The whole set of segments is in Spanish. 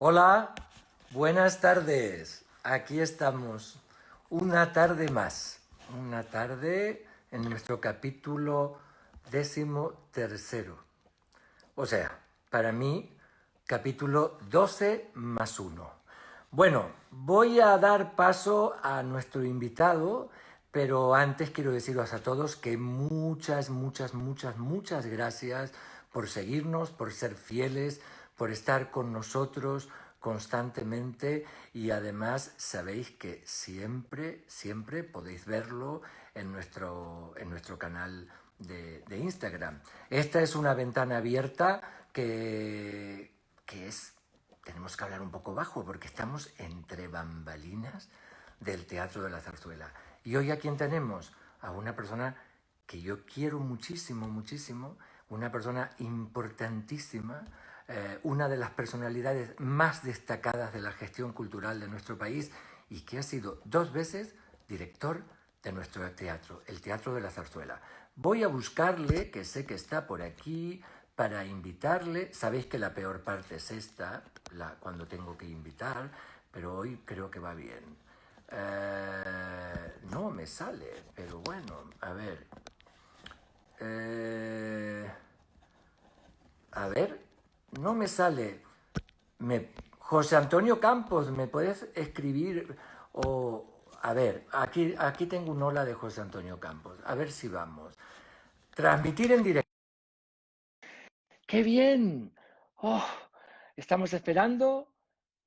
Hola, buenas tardes. Aquí estamos. Una tarde más. Una tarde en nuestro capítulo 13º. O sea, para mí, capítulo 12 más uno. Bueno, voy a dar paso a nuestro invitado, pero antes quiero deciros a todos que muchas gracias por seguirnos, por ser fieles, por estar con nosotros constantemente y además sabéis que siempre podéis verlo en nuestro canal de Instagram. Esta es una ventana abierta que es, tenemos que hablar un poco bajo porque estamos entre bambalinas del Teatro de la Zarzuela. Y hoy a quién tenemos? A una persona que yo quiero muchísimo, una persona importantísima, una de las personalidades más destacadas de la gestión cultural de nuestro país y que ha sido 2 veces director de nuestro teatro, el Teatro de la Zarzuela. Voy a buscarle, que sé que está por aquí, para invitarle. Sabéis que la peor parte es esta, cuando tengo que invitar, pero hoy creo que va bien. No me sale, pero bueno, a ver. Eh, a ver, no me sale. José Antonio Campos, ¿me puedes escribir? O, a ver, aquí tengo un hola de José Antonio Campos. A ver si vamos. Transmitir en directo. ¡Qué bien! ¡Oh! Estamos esperando.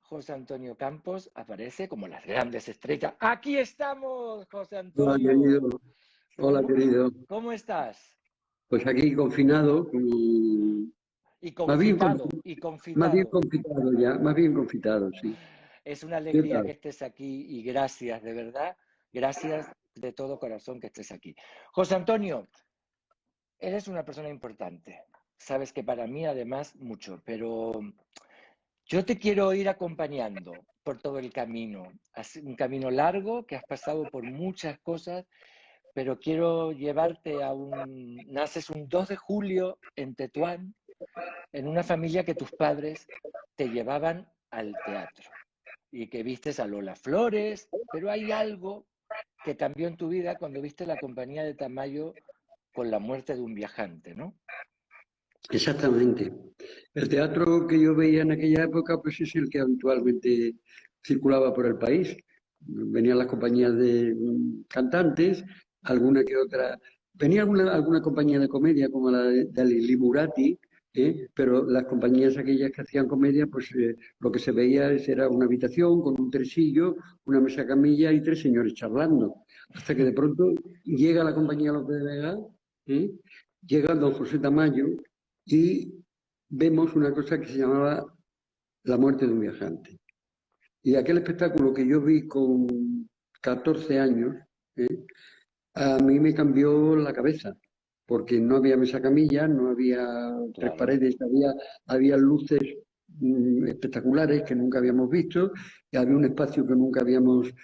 José Antonio Campos aparece como las grandes estrellas. ¡Aquí estamos, José Hola, Antonio! querido. Hola, querido. ¿Cómo estás? Pues aquí confinado, Y más bien, confitado, y más bien confitado. confitado ya, más bien confitado, sí. Es una ¿Qué alegría tal? que estés aquí y gracias, de verdad, gracias de todo corazón que estés aquí. José Antonio, eres una persona importante. Sabes que para mí además mucho, pero yo te quiero ir acompañando por todo el camino. Un camino largo que has pasado por muchas cosas, pero quiero llevarte a un... Naces un 2 de julio en Tetuán, en una familia que tus padres te llevaban al teatro y que vistes a Lola Flores, pero hay algo que cambió en tu vida cuando viste la compañía de Tamayo con la muerte de un viajante, ¿no? Exactamente. El teatro que yo veía en aquella época, pues es el que habitualmente circulaba por el país. Venían las compañías de cantantes, alguna que otra. Venía alguna compañía de comedia, como la de Lili Murati, pero las compañías aquellas que hacían comedia, pues lo que se veía era una habitación con un tresillo, una mesa camilla y tres señores charlando. Hasta que de pronto llega la compañía López de Vega, ¿eh? Llega don José Tamayo y vemos una cosa que se llamaba La muerte de un viajante. Y aquel espectáculo que yo vi con 14 años, ¿eh? A mí me cambió la cabeza, porque no había mesa camilla, no había tres Claro. paredes, había luces espectaculares que nunca habíamos visto, y había un espacio que nunca habíamos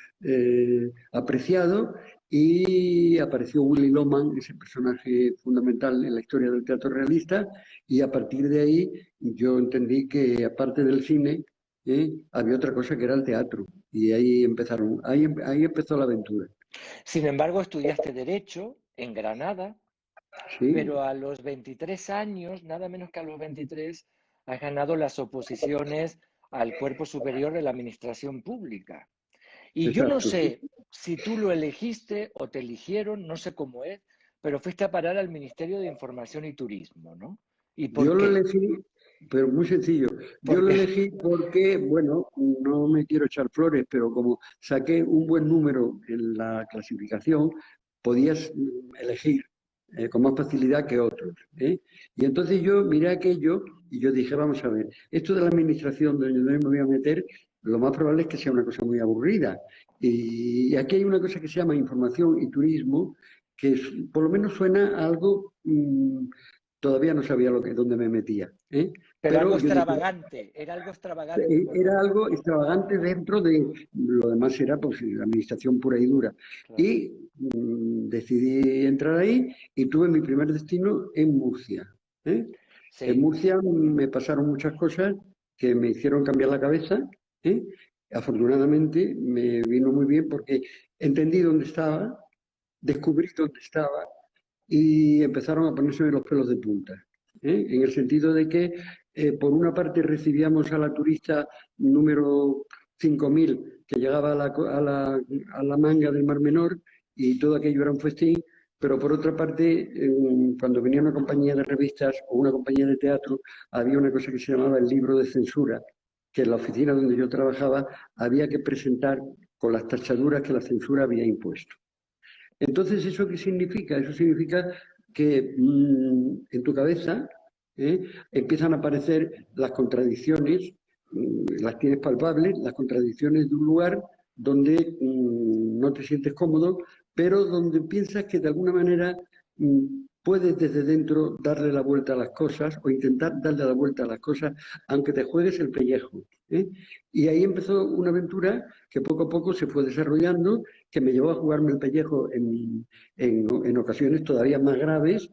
apreciado, y apareció Willy Loman, ese personaje fundamental en la historia del teatro realista, y a partir de ahí yo entendí que aparte del cine, había otra cosa que era el teatro, y ahí empezó la aventura. Sin embargo, estudiaste Derecho en Granada, Sí, pero a los 23 años, nada menos que a los 23, has ganado las oposiciones al Cuerpo Superior de la Administración Pública. Y yo no exacto. sé si tú lo elegiste o te eligieron, no sé cómo es, pero fuiste a parar al Ministerio de Información y Turismo, ¿no? ¿Y Yo por lo qué? elegí, pero muy sencillo. Yo lo Porque elegí porque, bueno, no me quiero echar flores, pero como saqué un buen número en la clasificación, podías elegir con más facilidad que otros. Y entonces yo miré aquello y yo dije, vamos a ver, esto de la administración donde yo me voy a meter, lo más probable es que sea una cosa muy aburrida. Y aquí hay una cosa que se llama información y turismo, que por lo menos suena a algo... todavía no sabía dónde me metía, ¿eh? pero algo Pero yo dije, extravagante, era algo extravagante, ¿por era qué? algo extravagante dentro de lo demás era pues la administración pura y dura. Claro. Y decidí entrar ahí y tuve mi primer destino en Murcia. ¿eh? En Sí, Murcia me pasaron muchas cosas. que me hicieron cambiar la cabeza, ¿eh? Afortunadamente me vino muy bien porque entendí dónde estaba, descubrí dónde estaba y empezaron a ponerse los pelos de punta. En el sentido de que, por una parte, recibíamos a la turista número 5.000 que llegaba a la manga del Mar Menor y todo aquello era un festín, pero por otra parte, cuando venía una compañía de revistas o una compañía de teatro, había una cosa que se llamaba el libro de censura, que en la oficina donde yo trabajaba había que presentar con las tachaduras que la censura había impuesto. Entonces, ¿eso qué significa? Eso significa que en tu cabeza empiezan a aparecer las contradicciones, las tienes palpables, las contradicciones de un lugar donde no te sientes cómodo, pero donde piensas que de alguna manera puedes desde dentro darle la vuelta a las cosas o intentar darle la vuelta a las cosas, aunque te juegues el pellejo. Y ahí empezó una aventura que poco a poco se fue desarrollando, que me llevó a jugarme el pellejo en ocasiones todavía más graves,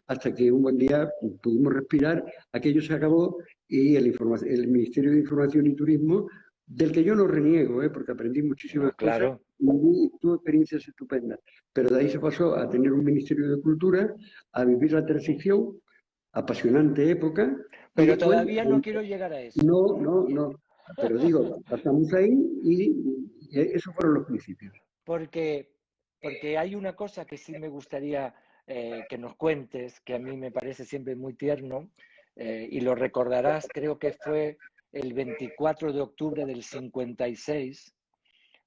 hasta que un buen día pudimos respirar, aquello se acabó y el Ministerio de Información y Turismo, del que yo no reniego, porque aprendí muchísimas cosas Claro. y tuve experiencias estupendas, pero de ahí se pasó a tener un Ministerio de Cultura, a vivir la transición, apasionante época, y Pero después, todavía no quiero llegar a eso. no, pero digo, pasamos ahí y esos fueron los principios. Porque, porque hay una cosa que sí me gustaría que nos cuentes, que a mí me parece siempre muy tierno, y lo recordarás, creo que fue el 24 de octubre del 56,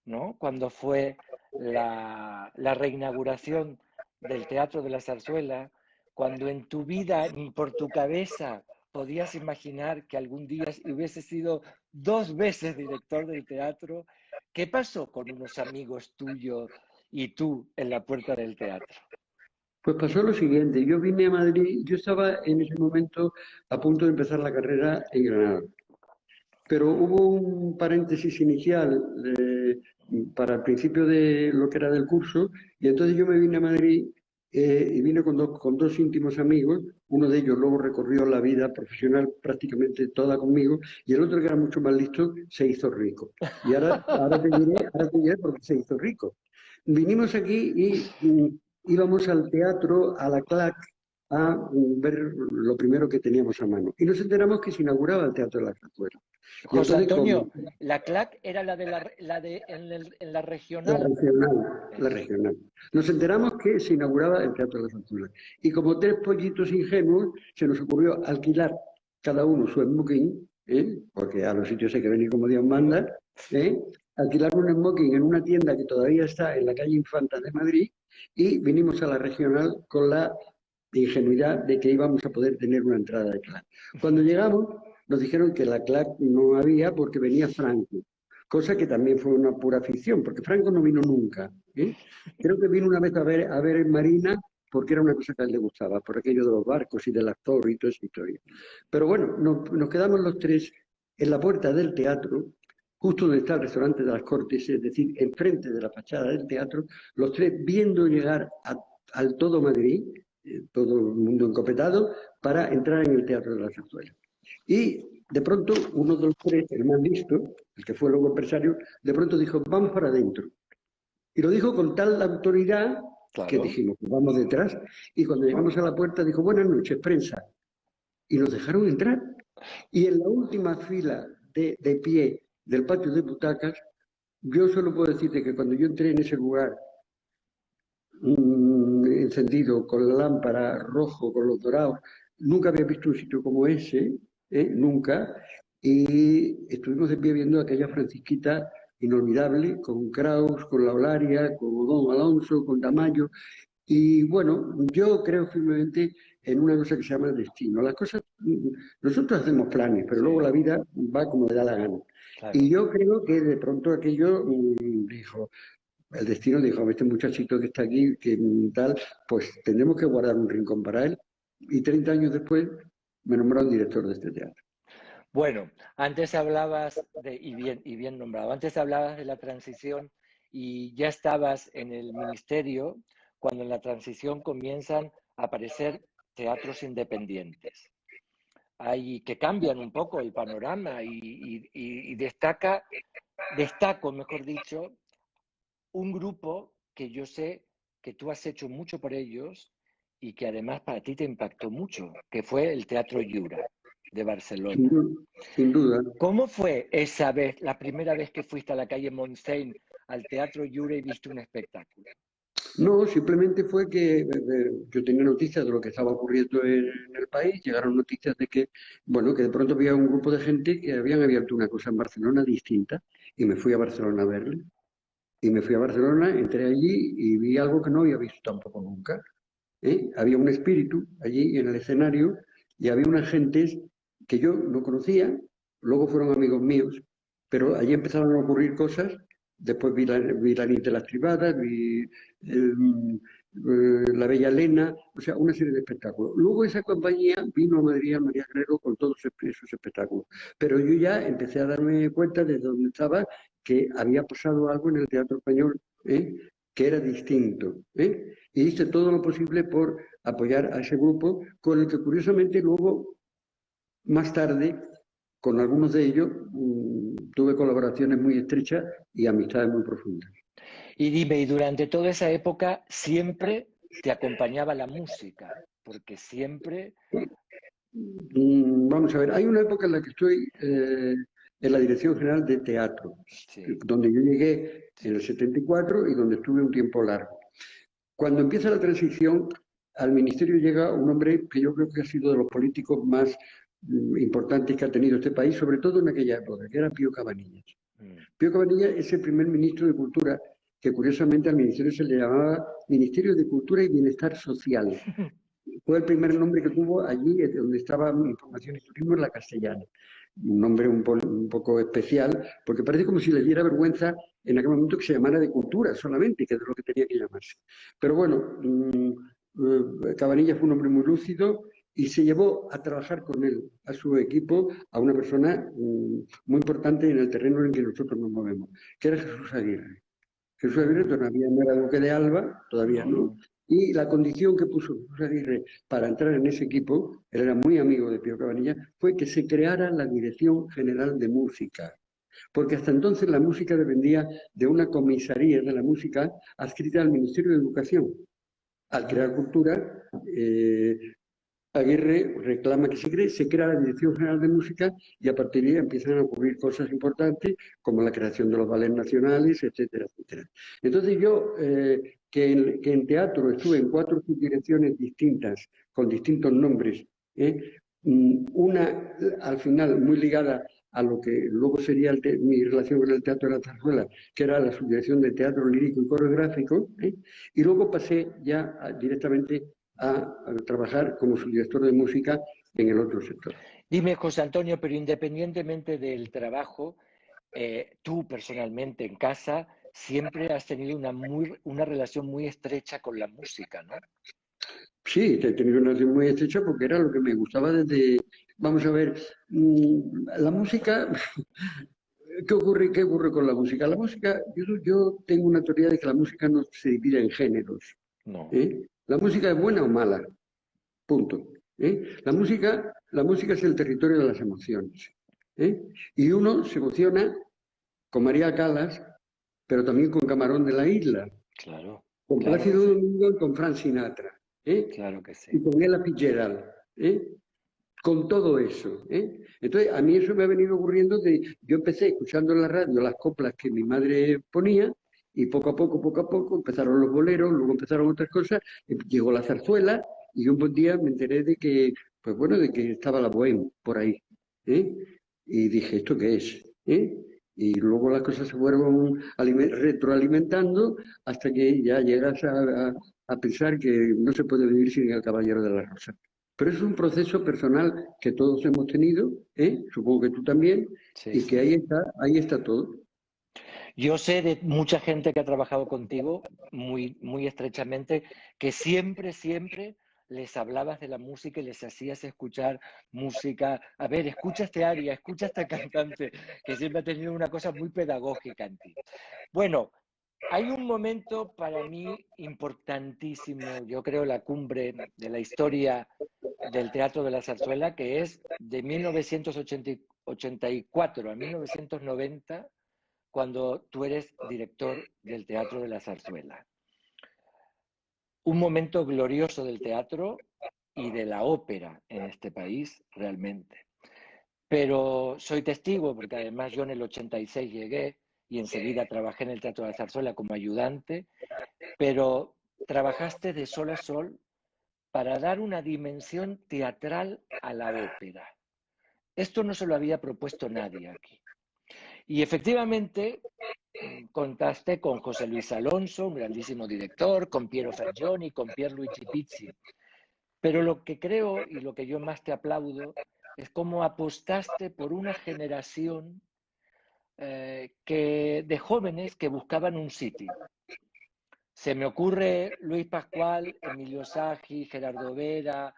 ¿no? Cuando fue la reinauguración del Teatro de la Zarzuela, cuando en tu vida ni por tu cabeza podías imaginar que algún día hubiese sido 2 veces director del teatro. ¿Qué pasó con unos amigos tuyos y tú en la puerta del teatro? Pues pasó lo siguiente, yo vine a Madrid, yo estaba en ese momento a punto de empezar la carrera en Granada, pero hubo un paréntesis inicial para el principio de lo que era del curso, y entonces yo me vine a Madrid y vine con dos íntimos amigos, uno de ellos luego recorrió la vida profesional prácticamente toda conmigo, y el otro que era mucho más listo se hizo rico. Y ahora te diré por qué se hizo rico. Vinimos aquí y íbamos al teatro, a la CLAC, a ver lo primero que teníamos a mano. Y nos enteramos que se inauguraba el Teatro de la Zarzuela. Y José entonces, como Antonio, la CLAC era en la la regional. regional, la Eso. regional. Nos enteramos que se inauguraba el Teatro de la Zarzuela. Y como tres pollitos ingenuos, se nos ocurrió alquilar cada uno su smoking, porque a los sitios hay que venir como Dios manda, alquilar un smoking en una tienda que todavía está en la calle Infanta de Madrid, y vinimos a la regional con la ingenuidad de que íbamos a poder tener una entrada de CLAC. Cuando llegamos, nos dijeron que la CLAC no había porque venía Franco, cosa que también fue una pura ficción, porque Franco no vino nunca. Creo que vino una vez a ver en Marina porque era una cosa que a él le gustaba, por aquello de los barcos y del actor y toda esa historia. Pero bueno, nos quedamos los tres en la puerta del teatro, justo donde está el restaurante de las Cortes, es decir, enfrente de la fachada del teatro, los tres viendo llegar al todo Madrid, todo el mundo encopetado, para entrar en el Teatro de la Zarzuela. Y de pronto uno de los tres, el más listo, el que fue luego empresario, de pronto dijo, vamos para adentro. Y lo dijo con tal autoridad que Claro. dijimos, pues vamos detrás. Y cuando llegamos a la puerta dijo, buenas noches, prensa. Y nos dejaron entrar. Y en la última fila de pie del patio de butacas, yo solo puedo decirte que cuando yo entré en ese lugar encendido, con la lámpara rojo, con los dorados. Nunca había visto un sitio como ese, nunca. Y estuvimos de pie viendo aquella francisquita inolvidable, con Kraus, con la Olaria, con Don Alonso, con Tamayo. Y bueno, yo creo firmemente en una cosa que se llama el destino. Las cosas, nosotros hacemos planes, pero luego la Sí, vida va como le da la gana. Y claro. yo creo que de pronto aquello dijo, el destino dijo, este muchachito que está aquí, que tal, pues tendremos que guardar un rincón para él. Y 30 años después me nombraron director de este teatro. Bueno, antes hablabas y bien nombrado, antes hablabas de la transición y ya estabas en el ministerio cuando en la transición comienzan a aparecer teatros independientes. que cambian un poco el panorama y destaco, mejor dicho, un grupo que yo sé que tú has hecho mucho por ellos y que además para ti te impactó mucho, que fue el Teatro Llura de sin Barcelona. duda. Sin duda. ¿Cómo fue esa vez, la primera vez que fuiste a la calle Montseny al Teatro Llura y viste un espectáculo? No, simplemente fue que yo tenía noticias de lo que estaba ocurriendo en el país, llegaron noticias de que, bueno, que de pronto había un grupo de gente que habían abierto una cosa en Barcelona distinta y me fui a Barcelona a verle. Y me fui a Barcelona, entré allí y vi algo que no había visto tampoco nunca. ¿Eh? Había un espíritu allí en el escenario y había unas gentes que yo no conocía, luego fueron amigos míos, pero allí empezaron a ocurrir cosas. Después vi la Nit de las Tribadas, vi La Bella Elena, o sea, una serie de espectáculos. Luego esa compañía vino a Madrid, a María Guerrero, con todos esos espectáculos. Pero yo ya empecé a darme cuenta desde donde estaba que había pasado algo en el teatro español, ¿eh? Que era distinto. ¿Eh? Y hice todo lo posible por apoyar a ese grupo, con el que curiosamente luego, más tarde, con algunos de ellos, tuve colaboraciones muy estrechas y amistades muy profundas. Y dime, y durante toda esa época siempre te acompañaba la música, porque siempre, Vamos a ver, hay una época en la que estoy en la Dirección General de Teatro, sí, donde yo llegué en el sí. 74 y donde estuve un tiempo largo. Cuando empieza la transición, al ministerio llega un hombre que yo creo que ha sido de los políticos más importantes que ha tenido este país, sobre todo en aquella época, que era Pío Cabanillas. Mm. Pío Cabanillas es el primer ministro de Cultura, que curiosamente al ministerio se le llamaba Ministerio de Cultura y Bienestar Social. Fue el primer nombre que tuvo allí, donde estaba Información y Turismo, en la Castellana. Un nombre un poco especial, porque parece como si le diera vergüenza en aquel momento que se llamara de cultura solamente, que es lo que tenía que llamarse. Pero bueno, Cabanilla fue un hombre muy lúcido y se llevó a trabajar con él, a su equipo, a una persona muy importante en el terreno en que nosotros nos movemos, que era Jesús Aguirre. Jesús Aguirre todavía no era duque de Alba, todavía No, no, no. y la condición que puso Jesús Aguirre para entrar en ese equipo, él era muy amigo de Pío Cabanilla, fue que se creara la Dirección General de Música, porque hasta entonces la música dependía de una comisaría de la música adscrita al Ministerio de Educación. Al crear cultura, Aguirre reclama que se crea la Dirección General de Música y a partir de ahí empiezan a ocurrir cosas importantes como la creación de los ballets nacionales, etcétera, etcétera. Entonces yo, que en teatro estuve en 4 subdirecciones distintas, con distintos nombres, una al final muy ligada a lo que luego sería mi relación con el Teatro de la Zarzuela, que era la subdirección de teatro lírico y coreográfico, y luego pasé ya directamente a trabajar como subdirector de música en el otro sector. Dime, José Antonio, pero independientemente del trabajo, tú personalmente en casa siempre has tenido una relación muy estrecha con la música, ¿no? Sí, he tenido una relación muy estrecha porque era lo que me gustaba desde, vamos a ver, la música, qué ocurre con la música? La música, yo tengo una teoría de que la música no se divide en géneros. No, ¿Eh? La música es buena o mala, punto. ¿Eh? La música es el territorio de las emociones. ¿Eh? Y uno se emociona con María Calas, pero también con Camarón de la Isla, claro, con claro que Plácido sí, Domingo y con Frank Sinatra, ¿eh? claro que sí. Y con Ella Fitzgerald, ¿eh? Con todo eso. ¿Eh? Entonces, a mí eso me ha venido ocurriendo yo empecé escuchando en la radio las coplas que mi madre ponía y poco a poco empezaron los boleros, luego empezaron otras cosas, llegó la zarzuela y un buen día me enteré de que, pues bueno, de que estaba la bohème por ahí. ¿Eh? Y dije, ¿esto qué es? ¿Eh? Y luego las cosas se fueron retroalimentando hasta que ya llegas a pensar que no se puede vivir sin el Caballero de la Rosa. Pero es un proceso personal que todos hemos tenido, ¿eh? Supongo que tú también, Sí, y que sí. ahí está todo. Yo sé de mucha gente que ha trabajado contigo muy, muy estrechamente, que siempre, siempre les hablabas de la música y les hacías escuchar música. A ver, escucha este aria, escucha esta cantante, que siempre ha tenido una cosa muy pedagógica en ti. Bueno, hay un momento para mí importantísimo, yo creo la cumbre de la historia del Teatro de la Zarzuela, que es de 1984 a 1990, cuando tú eres director del Teatro de la Zarzuela. Un momento glorioso del teatro y de la ópera en este país, realmente. Pero soy testigo, porque además yo en el 86 llegué y enseguida trabajé en el Teatro de la Zarzuela como ayudante, pero trabajaste de sol a sol para dar una dimensión teatral a la ópera. Esto no se lo había propuesto nadie aquí. Y efectivamente contaste con José Luis Alonso, un grandísimo director, con Piero Fergioni, con Pierluigi Pizzi. Pero lo que creo y lo que yo más te aplaudo es cómo apostaste por una generación de jóvenes que buscaban un sitio. Se me ocurre Luis Pascual, Emilio Sagi, Gerardo Vera,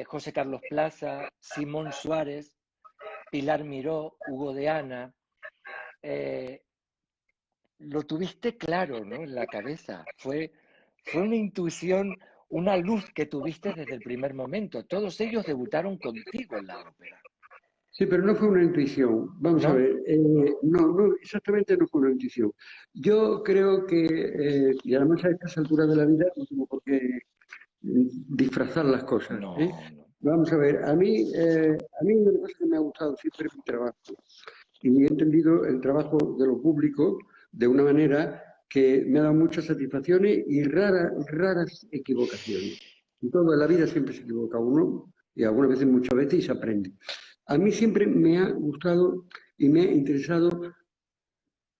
José Carlos Plaza, Simón Suárez, Pilar Miró, Hugo de Ana. Lo tuviste claro, ¿no?, en la cabeza. Fue una intuición, una luz que tuviste desde el primer momento. Todos ellos debutaron contigo en la ópera, Sí, pero no fue una intuición. Vamos a ¿no? ver, no, exactamente no fue una intuición. Yo creo que, y además a estas alturas de la vida, no tengo por qué disfrazar las cosas, ¿eh? No, no. Vamos a ver, a mí una cosa que me ha gustado siempre es mi trabajo. Y he entendido el trabajo de lo público de una manera que me ha dado muchas satisfacciones y raras equivocaciones. En toda la vida siempre se equivoca uno, y algunas veces, muchas veces, y se aprende. A mí siempre me ha gustado y me ha interesado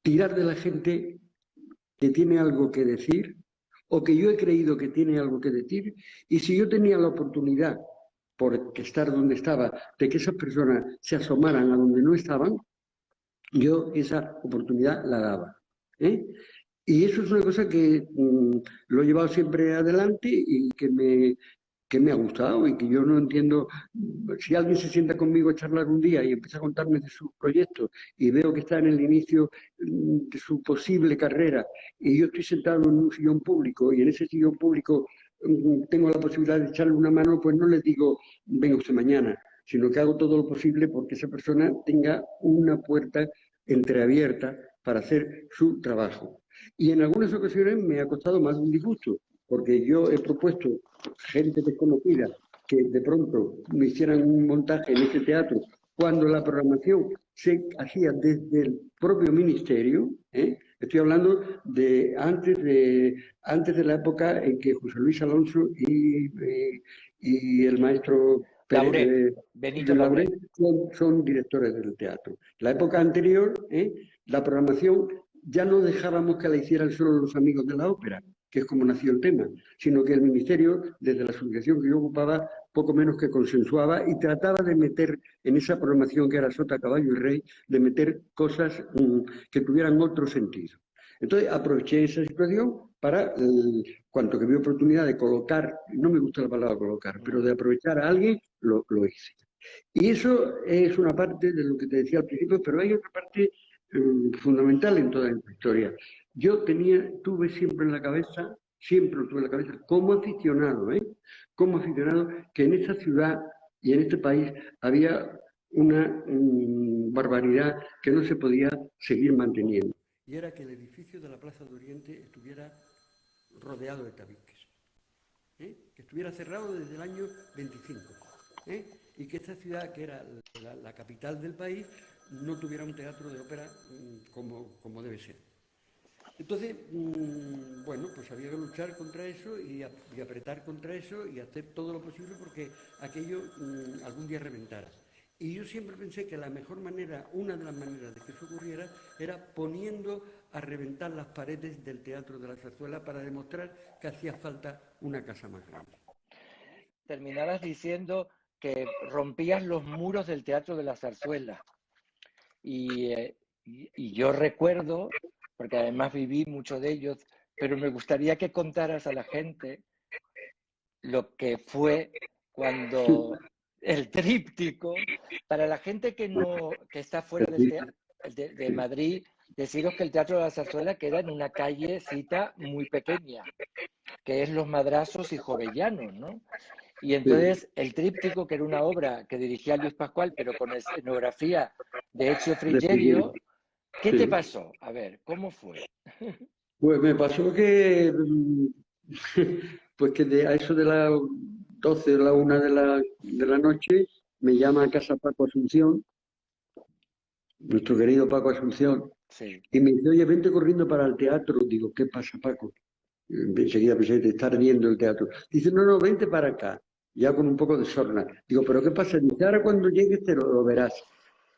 tirar de la gente que tiene algo que decir o que yo he creído que tiene algo que decir, y si yo tenía la oportunidad, por estar donde estaba, de que esas personas se asomaran a donde no estaban, yo esa oportunidad la daba. ¿Eh? Y eso es una cosa que lo he llevado siempre adelante y que me ha gustado, y que yo no entiendo. Si alguien se sienta conmigo a charlar un día y empieza a contarme de sus proyectos y veo que está en el inicio de su posible carrera, y yo estoy sentado en un sillón público y en ese sillón público tengo la posibilidad de echarle una mano, pues no les digo venga usted mañana, sino que hago todo lo posible porque esa persona tenga una puerta entreabierta para hacer su trabajo. Y en algunas ocasiones me ha costado más de un disgusto, porque yo he propuesto gente desconocida que de pronto me hicieran un montaje en este teatro cuando la programación se hacía desde el propio ministerio. Estoy hablando de antes de la época en que José Luis Alonso y el maestro Lauret, Pérez, Benito Lauret Lauret. son directores del teatro. La época anterior, la programación ya no dejábamos que la hicieran solo los amigos de la ópera, que es como nació el tema, sino que el ministerio, desde la subvención que yo ocupaba, poco menos que consensuaba y trataba de meter en esa programación que era Sota, Caballo y Rey, de meter cosas que tuvieran otro sentido. Entonces aproveché esa situación para, cuanto que vi oportunidad de colocar, no me gusta la palabra colocar, pero de aprovechar a alguien, lo hice. Y eso es una parte de lo que te decía al principio, pero hay otra parte fundamental en toda esta historia. Yo tuve siempre en la cabeza, siempre lo tuve en la cabeza, como aficionado, que en esta ciudad y en este país había una barbaridad que no se podía seguir manteniendo. Y era que el edificio de la Plaza de Oriente estuviera rodeado de tabiques, que estuviera cerrado desde el año 25, y que esta ciudad, que era la capital del país, no tuviera un teatro de ópera como debe ser. Entonces, bueno, pues había que luchar contra eso y apretar contra eso y hacer todo lo posible porque aquello algún día reventara. Y yo siempre pensé que la mejor manera, una de las maneras de que eso ocurriera, era poniendo a reventar las paredes del Teatro de la Zarzuela para demostrar que hacía falta una casa más grande. Terminabas diciendo que rompías los muros del Teatro de la Zarzuela. Y yo recuerdo, porque además viví mucho de ellos, pero me gustaría que contaras a la gente lo que fue cuando el tríptico, para la gente que está fuera de Madrid, deciros que el Teatro de la Zarzuela queda en una callecita muy pequeña, que es Los Madrazos y Jovellanos, ¿no? Y Sí, entonces el tríptico, que era una obra que dirigía Luis Pascual, pero con escenografía de Ezio de pequeño, Frigerio, ¿qué te sí. pasó? A ver, ¿cómo fue? Pues me pasó que, pues que a eso de las 12 o la 1 de la noche me llama a casa Paco Asunción, nuestro querido Paco Asunción, Sí. y me dice, oye, vente corriendo para el teatro. Digo, ¿qué pasa, Paco? Enseguida pensé, te está ardiendo el teatro. Dice, no, no, vente para acá, ya con un poco de sorna. Digo, ¿pero qué pasa? Dice, ahora cuando llegues lo verás.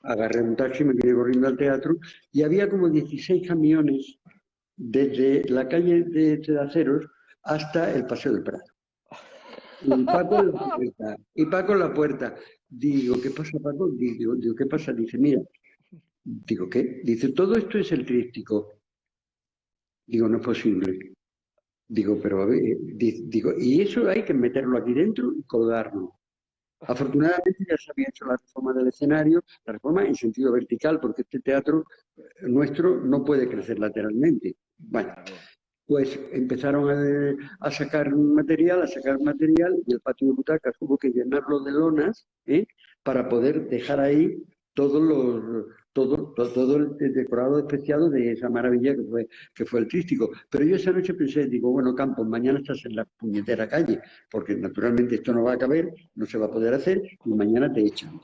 Agarré un taxi, me vine corriendo al teatro y había como 16 camiones desde la calle de Cedaceros hasta el Paseo del Prado. Y Paco en la puerta, y Paco en la puerta. Digo, ¿qué pasa, Paco? Digo, ¿qué pasa? Dice, mira, digo, ¿qué? Dice, todo esto es el tríptico. Digo, no es posible. Digo, pero a ver, digo, y eso hay que meterlo aquí dentro y colgarlo. Afortunadamente ya se había hecho la reforma del escenario, la reforma en sentido vertical, porque este teatro nuestro no puede crecer lateralmente. Bueno, Claro. pues empezaron a sacar material, y el patio de butacas hubo que llenarlo de lonas, para poder dejar ahí todo el decorado especiado de esa maravilla que fue el trístico. Pero yo esa noche pensé, digo, bueno, Campos, mañana estás en la puñetera calle, porque naturalmente esto no va a caber, no se va a poder hacer, y mañana te echan.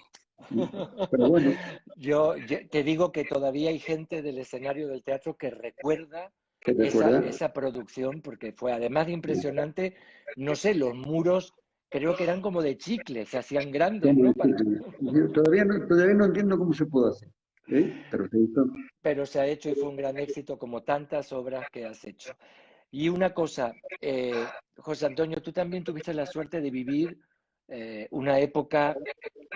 Pero bueno, Yo te digo que todavía hay gente del escenario del teatro que recuerda ¿te esa, recuerdas? esa producción, porque fue además de impresionante, no sé, los muros creo que eran como de chicle, se hacían grandes, ¿Cómo ¿no? decirlo? Yo todavía no entiendo cómo se puede hacer, pero se hizo. Pero se ha hecho y fue un gran éxito como tantas obras que has hecho. Y una cosa, José Antonio, tú también tuviste la suerte de vivir una época,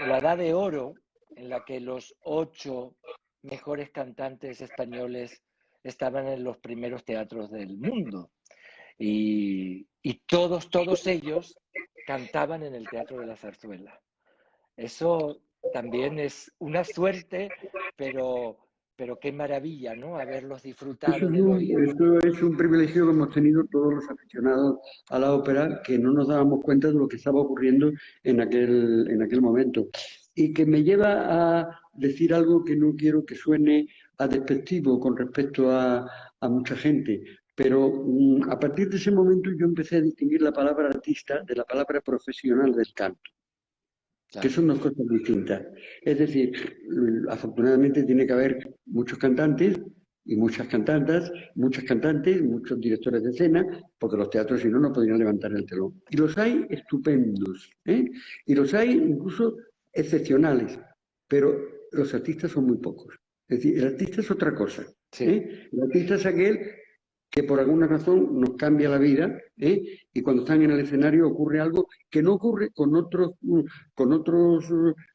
la edad de oro, en la que los 8 mejores cantantes españoles estaban en los primeros teatros del mundo. Y todos ellos cantaban en el Teatro de la Zarzuela. Eso también es una suerte, pero, pero qué maravilla, ¿no? Haberlos disfrutado en el oído. Eso es un privilegio que hemos tenido todos los aficionados a la ópera, que no nos dábamos cuenta de lo que estaba ocurriendo en aquel momento. Y que me lleva a decir algo que no quiero que suene a despectivo con respecto a mucha gente. Pero a partir de ese momento yo empecé a distinguir la palabra artista de la palabra profesional del canto, que Claro. son dos cosas distintas. Es decir, afortunadamente tiene que haber muchos cantantes y muchas cantantas, muchos cantantes, muchos directores de escena, porque los teatros si no, no podrían levantar el telón. Y los hay estupendos, y los hay incluso excepcionales, pero los artistas son muy pocos. Es decir, el artista es otra cosa. Sí. El artista es aquel que por alguna razón nos cambia la vida, y cuando están en el escenario ocurre algo que no ocurre con otros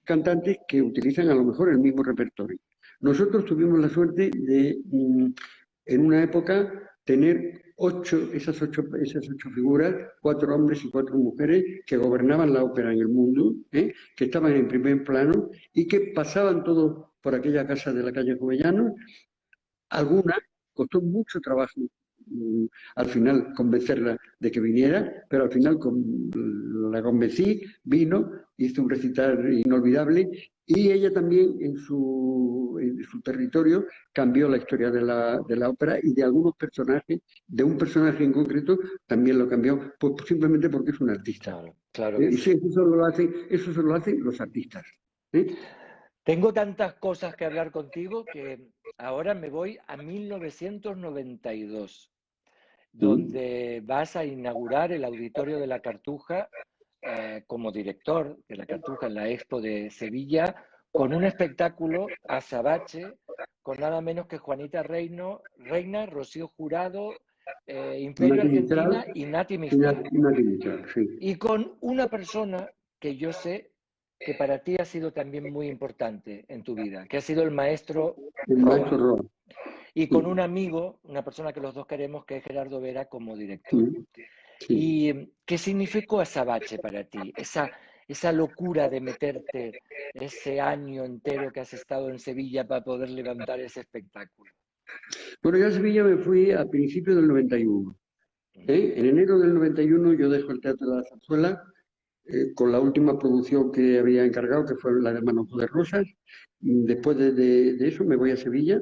cantantes que utilizan a lo mejor el mismo repertorio. Nosotros tuvimos la suerte de, en una época, tener esas ocho figuras, 4 hombres y 4 mujeres que gobernaban la ópera en el mundo, que estaban en primer plano y que pasaban todos por aquella casa de la calle Jovellanos. Alguna costó mucho trabajo, mm, al final convencerla de que viniera, pero al final la convencí, vino, hizo un recital inolvidable y ella también en su territorio cambió la historia de la ópera y de algunos personajes, de un personaje en concreto también lo cambió, pues simplemente porque es un artista. Claro, claro que Y sí, sí. eso solo lo hacen los artistas. ¿eh? Tengo tantas cosas que hablar contigo que ahora me voy a 1992, Mm. donde vas a inaugurar el Auditorio de la Cartuja como director de la Cartuja en la Expo de Sevilla, con un espectáculo azabache, con nada menos que Juanita Reina, Rocío Jurado, Imperio Nati Mistral, Argentina y Nati Mistral. Nati Mistral, sí. Y con una persona que yo sé que para ti ha sido también muy importante en tu vida, que ha sido el maestro El maestro Roa. Roa. Y con un Sí, amigo, una persona que los dos queremos, que es Gerardo Vera como director. sí, sí. ¿Y qué significó Azabache para ti? Esa locura de meterte ese año entero que has estado en Sevilla para poder levantar ese espectáculo. Bueno, yo a Sevilla me fui a principios del 91. En enero del 91 yo dejo el Teatro de la Zarzuela con la última producción que había encargado, que fue la de Manojo de Rosas. Después de eso me voy a Sevilla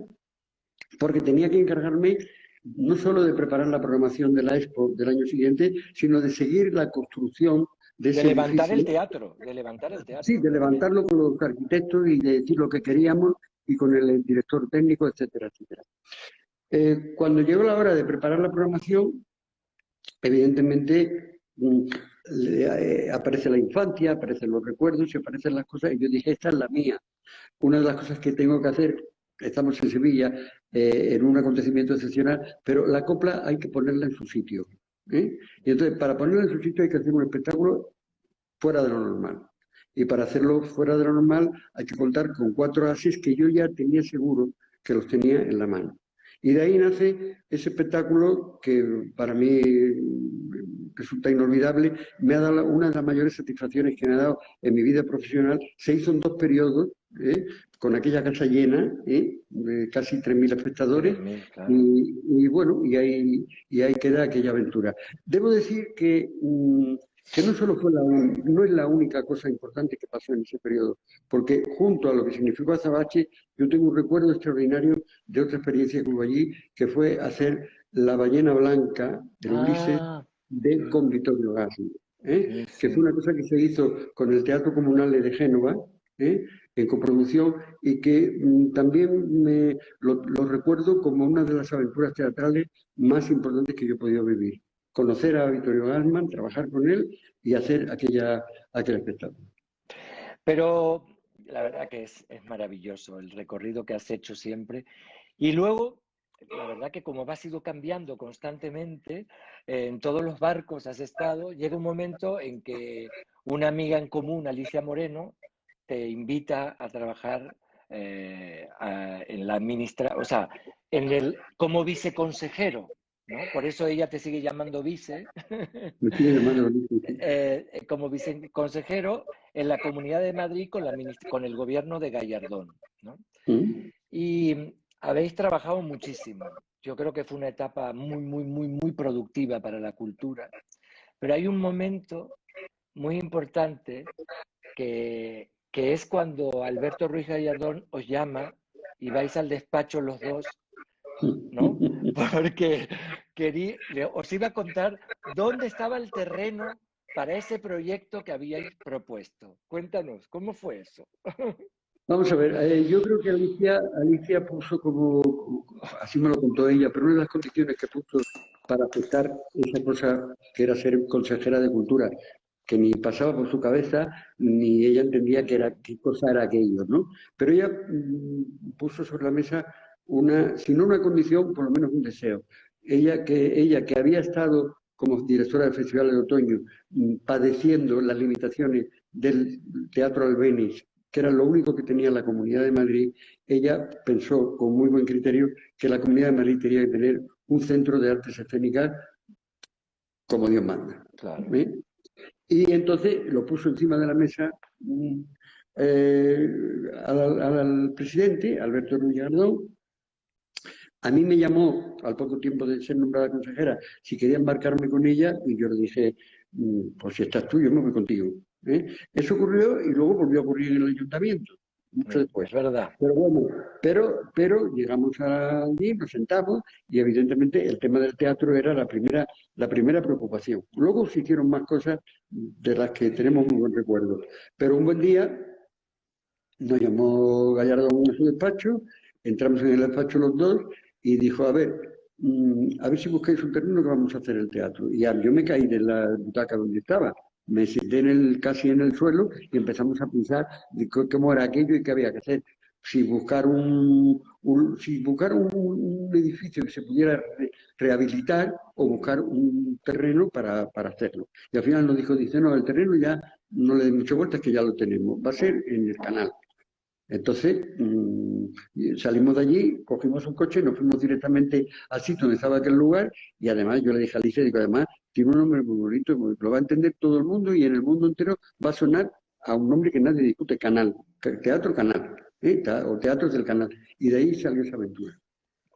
porque tenía que encargarme no solo de preparar la programación de la Expo del año siguiente, sino de seguir la construcción de De ese levantar el edificio. teatro, de levantar el Sí, teatro. de levantarlo con los arquitectos y de decir lo que queríamos y con el director técnico, etcétera, etcétera. Cuando llegó la hora de preparar la programación, evidentemente aparece la infancia, aparecen los recuerdos y aparecen las cosas, y yo dije, esta es la mía. Una de las cosas que tengo que hacer, estamos en Sevilla, en un acontecimiento excepcional, pero la copla hay que ponerla en su sitio. Y entonces, para ponerla en su sitio hay que hacer un espectáculo fuera de lo normal. Y para hacerlo fuera de lo normal hay que contar con 4 ases que yo ya tenía seguro que los tenía en la mano. Y de ahí nace ese espectáculo que para mí resulta inolvidable. Me ha dado una de las mayores satisfacciones que me ha dado en mi vida profesional. Se hizo en 2 periodos, con aquella casa llena, de casi 3.000 espectadores. 3.000, claro. Y bueno, y ahí queda aquella aventura. Debo decir que no solo no es la única cosa importante que pasó en ese periodo, porque junto a lo que significó Azabache, yo tengo un recuerdo extraordinario de otra experiencia que hubo allí, que fue hacer La ballena blanca del Ulises Ah, con Vittorio Gassman, que fue sí. una cosa que se hizo con el Teatro Comunale de Génova, en coproducción, y que también lo recuerdo como una de las aventuras teatrales más importantes que yo he podido vivir. Conocer a Vittorio Gassman, trabajar con él y hacer aquel espectáculo. Pero la verdad que es maravilloso el recorrido que has hecho siempre. Y luego, la verdad que como has ido cambiando constantemente, en todos los barcos has estado, llega un momento en que una amiga en común, Alicia Moreno, te invita a trabajar en la o sea, como viceconsejero, ¿no? Por eso ella te sigue llamando vice, Me sigue llamando como viceconsejero en la Comunidad de Madrid con el gobierno de Gallardón, ¿no? ¿Mm? Y habéis trabajado muchísimo. Yo creo que fue una etapa muy, muy, muy, muy productiva para la cultura. Pero hay un momento muy importante que es cuando Alberto Ruiz Gallardón os llama y vais al despacho los dos, ¿no? Porque os iba a contar dónde estaba el terreno para ese proyecto que habíais propuesto. Cuéntanos, ¿cómo fue eso? Vamos a ver, yo creo que Alicia puso así me lo contó ella, pero una de las condiciones que puso para aceptar esa cosa que era ser consejera de Cultura, que ni pasaba por su cabeza, ni ella entendía qué cosa era aquello, ¿no? Pero ella puso sobre la mesa si no una condición, por lo menos un deseo. Ella que había estado como directora del Festival de Otoño, padeciendo las limitaciones del Teatro Albéniz, que era lo único que tenía la Comunidad de Madrid, ella pensó con muy buen criterio que la Comunidad de Madrid tenía que tener un centro de artes escénicas como Dios manda. Claro. Y entonces lo puso encima de la mesa al presidente, Alberto Núñez Ardón. A mí me llamó, al poco tiempo de ser nombrada consejera, si quería embarcarme con ella, y yo le dije, pues si estás tú, yo me voy contigo. Eso ocurrió y luego volvió a ocurrir en el ayuntamiento, mucho después. Es verdad. Pero bueno, pero llegamos allí, nos sentamos y evidentemente el tema del teatro era la primera preocupación. Luego se hicieron más cosas de las que tenemos muy buen recuerdo. Pero un buen día nos llamó Gallardo a su despacho, entramos en el despacho los dos y dijo, a ver si buscáis un terreno que vamos a hacer el teatro. Y yo me caí de la butaca donde estaba, me senté casi en el suelo y empezamos a pensar de cómo era aquello y qué había que hacer. Si buscar un edificio que se pudiera rehabilitar o buscar un terreno para hacerlo. Y al final nos dice, no, el terreno ya no le dé muchas vueltas, que ya lo tenemos, va a ser en el canal. Entonces salimos de allí, cogimos un coche, nos fuimos directamente al sitio donde estaba aquel lugar y además yo le dije a Alicia, digo, además tiene un nombre muy bonito, lo va a entender todo el mundo y en el mundo entero va a sonar a un nombre que nadie discute, Canal, Teatro Canal, o Teatros del Canal. Y de ahí salió esa aventura.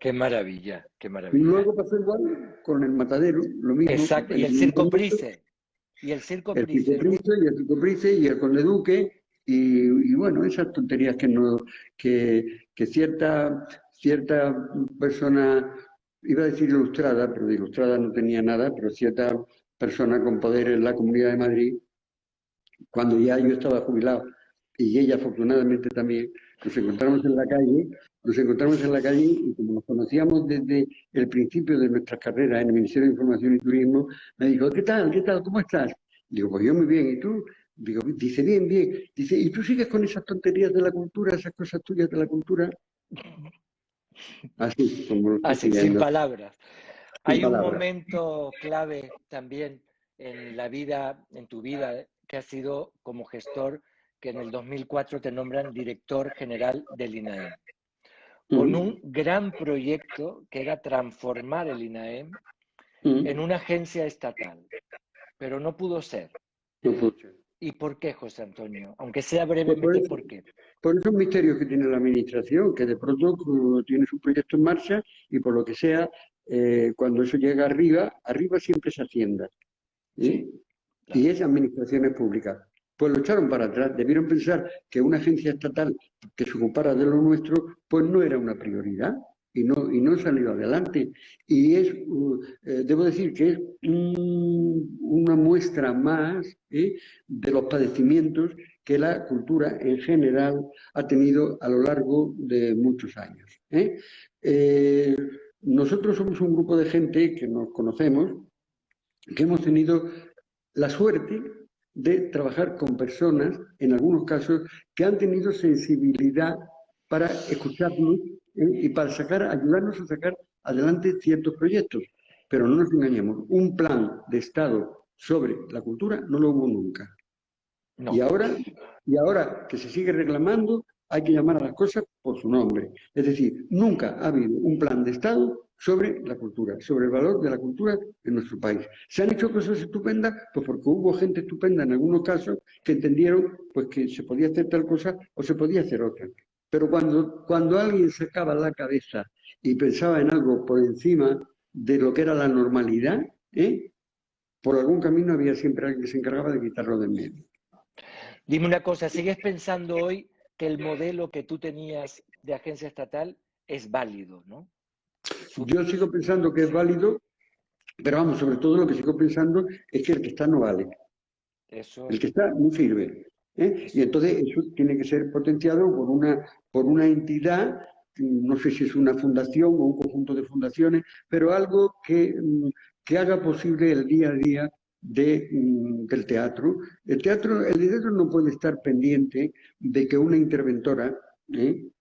Qué maravilla, qué Y maravilla. luego pasó igual con el Matadero, lo mismo. Exacto, y el Circo Price. Y el Circo El Circo Price, ¿no? Price y el Circo Price y el Conde Duque y bueno, esas tonterías que no que cierta persona, iba a decir ilustrada, pero de ilustrada no tenía nada, pero cierta persona con poder en la Comunidad de Madrid, cuando ya yo estaba jubilado y ella afortunadamente también, nos encontramos en la calle, nos encontramos en la calle y como nos conocíamos desde el principio de nuestras carreras en el Ministerio de Información y Turismo, me dijo, ¿qué tal? ¿Qué tal? ¿Cómo estás? Digo, pues yo muy bien, ¿y tú? Digo, dice, bien, bien. Dice, ¿y tú sigues con esas tonterías de la cultura, esas cosas tuyas de la cultura? Así, como lo estoy Así, sin siguiendo, palabras. sin Hay un palabras. momento clave también en la vida, en tu vida, que ha sido como gestor, que en el 2004 te nombran director general del INAEM, con un gran proyecto que era transformar el INAEM en una agencia estatal, pero no pudo ser. No puedo ser. ¿Y por qué, José Antonio? Aunque sea Pues brevemente, ¿por qué? por esos misterios que tiene la administración, que de pronto tiene su proyecto en marcha y por lo que sea, cuando eso llega arriba, arriba siempre es Hacienda, ¿eh? Sí, Y claro. es administraciones públicas. Pues lo echaron para atrás. Debieron pensar que una agencia estatal que se ocupara de lo nuestro, pues no era una prioridad y no salió adelante. Y es, debo decir que es una muestra más, de los padecimientos que la cultura en general ha tenido a lo largo de muchos años, ¿eh? Eh, Nosotros somos un grupo de gente que nos conocemos, que hemos tenido la suerte de trabajar con personas, en algunos casos, que han tenido sensibilidad para escucharnos, y para ayudarnos a sacar adelante ciertos proyectos. Pero no nos engañemos, un plan de Estado sobre la cultura no lo hubo nunca. Y No. ahora, y ahora que se sigue reclamando, hay que llamar a las cosas por su nombre. Es decir, nunca ha habido un plan de Estado sobre la cultura, sobre el valor de la cultura en nuestro país. ¿Se han hecho cosas estupendas? Pues porque hubo gente estupenda en algunos casos que entendieron pues, que se podía hacer tal cosa o se podía hacer otra. Pero cuando alguien sacaba la cabeza y pensaba en algo por encima de lo que era la normalidad, por algún camino había siempre alguien que se encargaba de quitarlo de en medio. Dime una cosa, ¿sigues pensando hoy que el modelo que tú tenías de agencia estatal es válido, ¿no? Su- Yo sigo pensando que es válido, pero vamos, sobre todo lo que sigo pensando es que el que está no vale. El Eso, que está no sirve, ¿eh? Y eso. entonces eso tiene que ser potenciado por una entidad, no sé si es una fundación o un conjunto de fundaciones, pero algo que haga posible el día a día del teatro. El teatro no puede estar pendiente de que una interventora,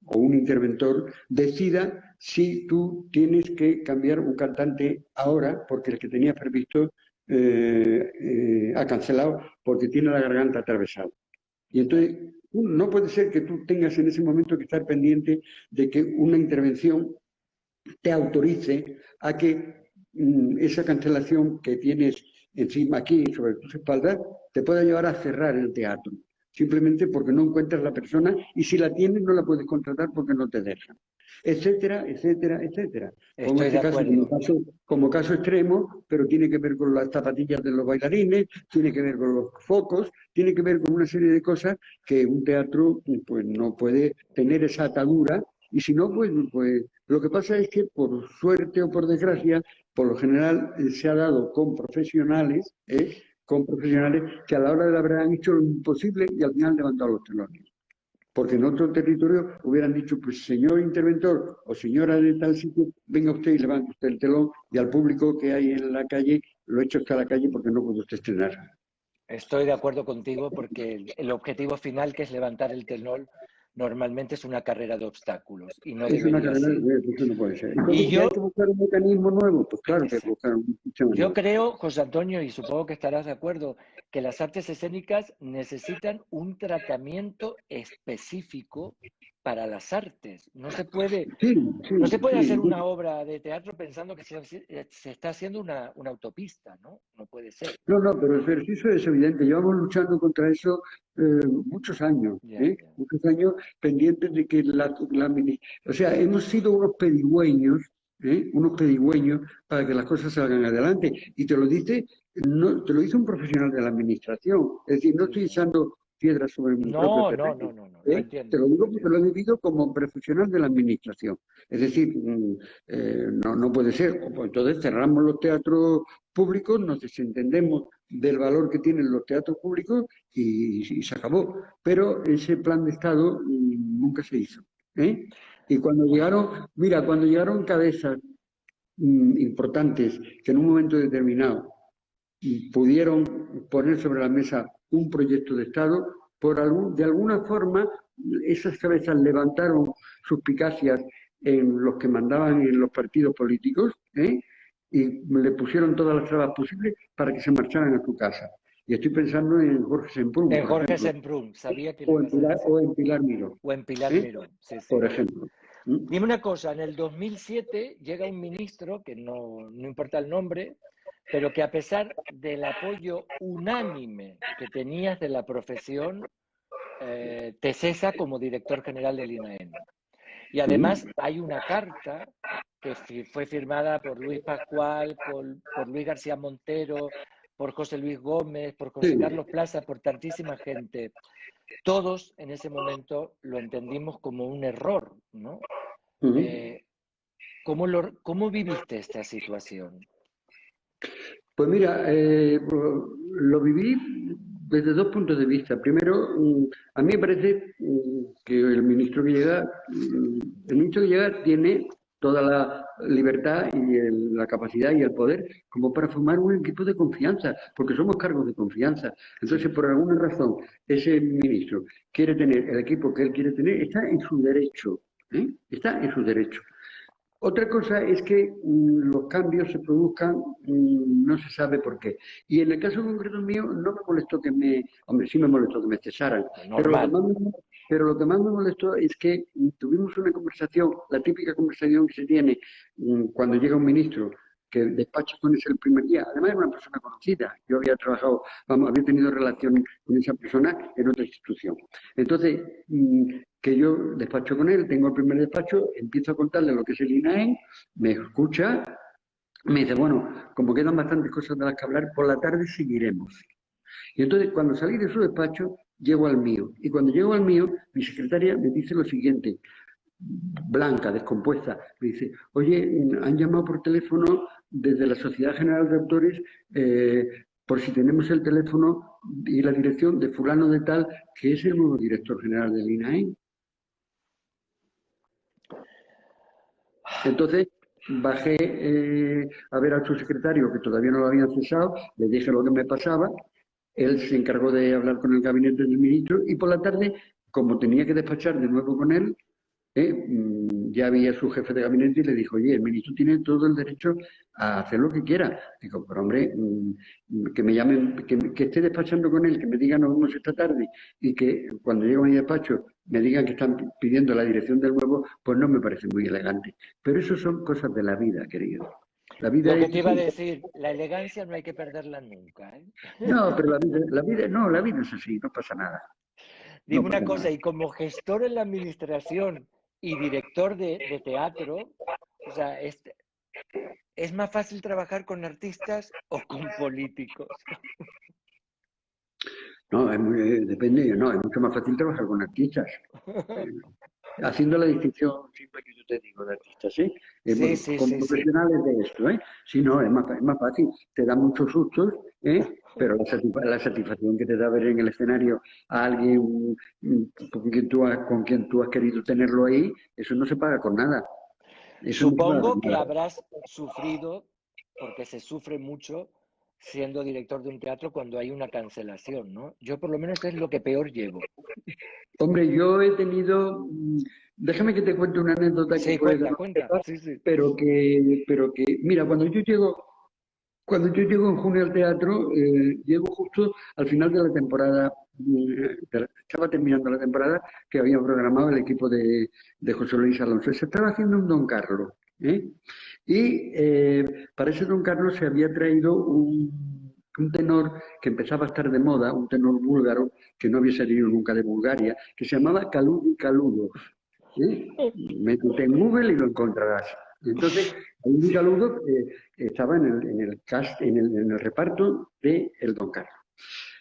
o un interventor decida si tú tienes que cambiar un cantante ahora, porque el que tenía previsto ha cancelado porque tiene la garganta atravesada. Y Ya. entonces no puede ser que tú tengas en ese momento que estar pendiente de que una intervención te autorice a que esa cancelación que tienes encima aquí sobre tus espaldas te pueda llevar a cerrar el teatro, simplemente porque no encuentras la persona y si la tienes no la puedes contratar porque no te dejan, etcétera, etcétera, etcétera. Pongo Estoy de este caso acuerdo. como caso extremo, pero tiene que ver con las zapatillas de los bailarines, tiene que ver con los focos, tiene que ver con una serie de cosas que un teatro pues no puede tener esa atadura y si no, pues lo que pasa es que por suerte o por desgracia, por lo general se ha dado con profesionales que a la hora de la verdad han hecho lo imposible y al final han levantado los telones. Porque en otro territorio hubieran dicho, pues señor interventor o señora de tal sitio, venga usted y levante usted el telón y al público que hay en la calle lo echo hasta la calle porque no puede usted estrenar. Estoy de acuerdo contigo porque el objetivo final, que es levantar el telón, normalmente es una carrera de obstáculos y no Es una debería cadena, ser. eso no puede ser. Entonces, Y si hay que buscar un mecanismo nuevo, pues claro que hay que exacto. buscar un sistema Yo nuevo. creo, José Antonio, y supongo que estarás de acuerdo, que las artes escénicas necesitan un tratamiento específico para las artes. No se puede, Sí, no se puede sí, hacer sí. una obra de teatro pensando que se está haciendo una autopista, ¿no? No puede ser. No, no, pero eso es evidente. Llevamos luchando contra eso muchos años, Ya, ¿eh? ya. Muchos años pendientes de que o sea, hemos sido unos pedigüeños, ¿eh? Unos pedigüeños para que las cosas salgan adelante. Y te lo dice, no, te lo dice un profesional de la administración. Es decir, no Sí, estoy sí. echando piedras sobre mi propio No, no, terreno. no, no, no. Lo ¿Eh? Te entiendo, lo lo digo porque lo entiendo. he vivido como profesional de la administración. Es decir, no, no puede ser. Pues entonces cerramos los teatros públicos, nos desentendemos del valor que tienen los teatros públicos y se acabó. Pero ese plan de Estado nunca se hizo. ¿Eh? Y cuando Bueno, llegaron, mira, cuando llegaron cabezas importantes que en un momento determinado pudieron poner sobre la mesa un proyecto de Estado, de alguna forma esas cabezas levantaron suspicacias en los que mandaban en los partidos políticos, ¿eh? Y le pusieron todas las trabas posibles para que se marcharan a su casa. Y estoy pensando en Jorge Semprún, en por Jorge ejemplo, Semprún, sabía que lo ibas a O decir. en Pilar Miró, O en Pilar ¿eh? Miró, sí, Por sí. ejemplo. ¿Mm? Dime una cosa, en el 2007 llega un ministro, que no importa el nombre, pero que a pesar del apoyo unánime que tenías de la profesión, te cesa como director general del INAEM. Y además ¿Mm? hay una carta que fue firmada por Luis Pascual, por Luis García Montero, por José Luis Gómez, por José Sí. Carlos Plaza, por tantísima gente. Todos en ese momento lo entendimos como un error, ¿no? ¿Mm? Eh, ¿Cómo viviste esta situación? Pues mira, lo viví desde dos puntos de vista. Primero, a mí me parece que el ministro que llega tiene toda la libertad y la capacidad y el poder como para formar un equipo de confianza, porque somos cargos de confianza. Entonces, Sí. por alguna razón, ese ministro quiere tener el equipo que él quiere tener, está en su derecho, ¿eh? Está en su derecho. Otra cosa es que los cambios se produzcan, no se sabe por qué. Y en el caso concreto mío, no me molestó hombre, sí me molestó que me cesaran, pero Normal. pero lo que más me molestó es que tuvimos una conversación, la típica conversación que se tiene cuando llega un ministro que despacha con ese el primer día. Además era una persona conocida. Yo había trabajado, vamos, había tenido relación con esa persona en otra institución. Entonces, que yo despacho con él, tengo el primer despacho, empiezo a contarle lo que es el INAEM, me escucha, me dice, bueno, como quedan bastantes cosas de las que hablar, por la tarde seguiremos. Y entonces, cuando salí de su despacho, llego al mío. Y cuando llego al mío, mi secretaria me dice lo siguiente, blanca, descompuesta, me dice, oye, han llamado por teléfono desde la Sociedad General de Autores por si tenemos el teléfono y la dirección de fulano de tal, que es el nuevo director general del INAEM. Entonces bajé a ver al subsecretario, que todavía no lo habían cesado, le dije lo que me pasaba, él se encargó de hablar con el gabinete del ministro y por la tarde, como tenía que despachar de nuevo con él, ya había su jefe de gabinete y le dijo, oye, el ministro tiene todo el derecho a hacer lo que quiera. Digo, pero hombre, que me llamen, que esté despachando con él, que me digan nos vemos esta tarde y que cuando llegue a mi despacho me digan que están pidiendo la dirección del nuevo, pues no me parece muy elegante. Pero eso son cosas de la vida, querido. La vida Lo que es te iba a así. decir, la elegancia no hay que perderla nunca, ¿eh? No, pero la vida es así, no pasa nada. No Dime una pasa cosa, nada. y como gestor en la administración y director de teatro, o sea, ¿es más fácil trabajar con artistas o con políticos? No, depende, no, es mucho más fácil trabajar con artistas. Eh, Haciendo la distinción simple que yo te digo de artistas, ¿sí? Sí, Bueno, sí, con sí, sí. profesionales de esto, ¿eh? Si no, es más fácil, te da muchos sustos, ¿eh? Pero la satisfacción que te da ver en el escenario a alguien con quien tú has querido tenerlo ahí, eso no se paga con nada. Eso no se paga con Supongo que nada. habrás sufrido, porque se sufre mucho siendo director de un teatro cuando hay una cancelación, ¿no? Yo por lo menos es lo que peor llevo. Hombre, yo he tenido, déjame que te cuente una anécdota que Sí, puede que cuenta, no cuenta. sepas, Sí, sí. mira, cuando yo llego Cuando yo llego en junio al teatro, llego justo al final de la temporada, estaba terminando la temporada que había programado el equipo de José Luis Alonso. Se estaba haciendo un Don Carlos, ¿eh? Y para ese Don Carlos se había traído un tenor que empezaba a estar de moda, un tenor búlgaro que no había salido nunca de Bulgaria, que se llamaba Kaludi Kaludov. ¿Eh? Métete en Google y lo encontrarás. Entonces, Kaludi Kaludov estaba en el cast, en el reparto de El Don Carlos.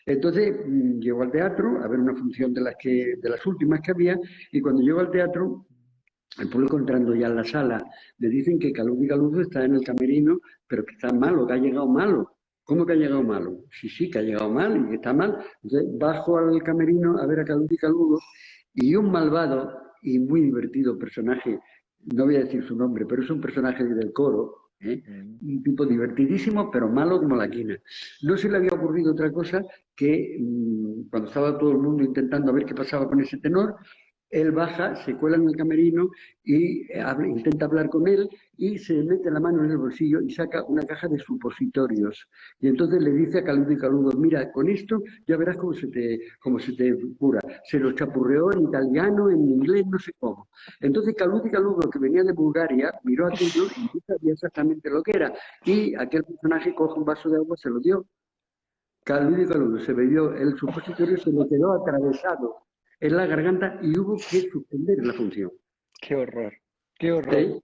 Entonces, llego al teatro a ver una función de las últimas que había, y cuando llego al teatro, el público entrando ya en la sala, le dicen que Kaludi Kaludov está en el camerino, pero que está malo, que ha llegado malo. ¿Cómo que ha llegado malo? Sí, sí, que ha llegado mal y que está mal. Entonces, bajo al camerino a ver a Kaludi Kaludov, y un malvado y muy divertido personaje, no voy a decir su nombre, pero es un personaje del coro, ¿eh? Un tipo divertidísimo, pero malo como la quina. No se le había ocurrido otra cosa que cuando estaba todo el mundo intentando ver qué pasaba con ese tenor, él baja, se cuela en el camerino y intenta hablar con él, y se mete la mano en el bolsillo y saca una caja de supositorios. Y entonces le dice a Kaludi Kaludov, mira, con esto ya verás cómo se te cura. Se lo chapurreó en italiano, en inglés, no sé cómo. Entonces Kaludi Kaludov, que venía de Bulgaria, miró aquello y no sabía exactamente lo que era. Y aquel personaje coge un vaso de agua, se lo dio. Kaludi Kaludov se bebió el supositorio, se lo quedó atravesado en la garganta y hubo que suspender la función. Qué horror, qué horror, ¿Sí?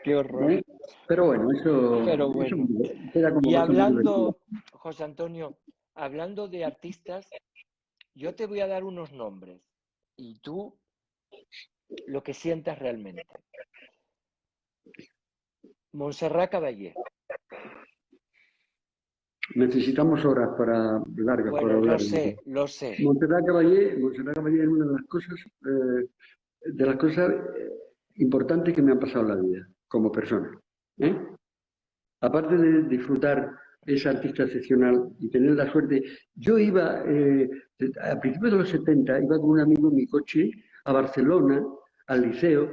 qué horror. Pero bueno, Pero eso bueno. queda como Y cosa muy divertida. hablando, José Antonio, hablando de artistas, yo te voy a dar unos nombres y tú lo que sientas realmente. Montserrat Caballé. Necesitamos horas largas para Bueno, hablar lo de eso. sé, lo sé. Montserrat Caballé es una de las cosas importantes que me han pasado en la vida como persona. ¿Eh? Aparte de disfrutar esa artista excepcional y tener la suerte, yo iba, a principios de los 70, iba con un amigo en mi coche a Barcelona, al liceo,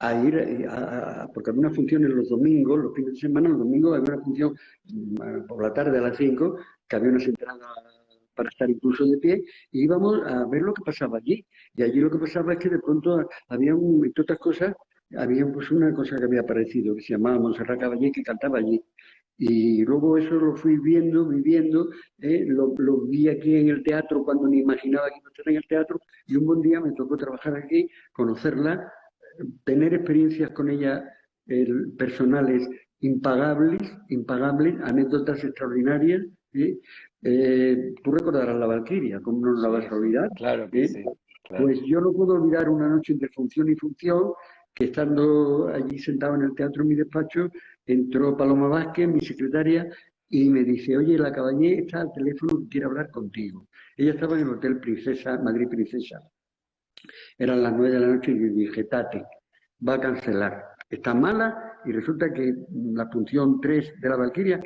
a ir, porque había una función en los domingos, los fines de semana, los domingos había una función por la tarde a las 5, que había unas entradas para estar incluso de pie, y íbamos a ver lo que pasaba allí. Y allí lo que pasaba es que de pronto había, entre otras cosas, había pues una cosa que había aparecido, que se llamaba Montserrat Caballé, que cantaba allí. Y luego eso lo fui viendo, viviendo, lo vi aquí en el teatro cuando ni imaginaba que iba a estar en el teatro, y un buen día me tocó trabajar aquí, conocerla, tener experiencias con ella personales impagables, anécdotas extraordinarias. ¿Eh? Tú recordarás la Valquiria, ¿cómo no la vas Sí, a sí, olvidar? claro que ¿Eh? sí, claro. Pues yo no puedo olvidar una noche entre función y función, que estando allí sentado en el teatro en mi despacho, entró Paloma Vázquez, mi secretaria, y me dice, oye, la Caballé está al teléfono que quiere hablar contigo. Ella estaba en el Hotel Princesa, Madrid Princesa. Eran las 9 de la noche y yo dije, Tate, va a cancelar. Está mala y resulta que la función 3 de la Valquiria,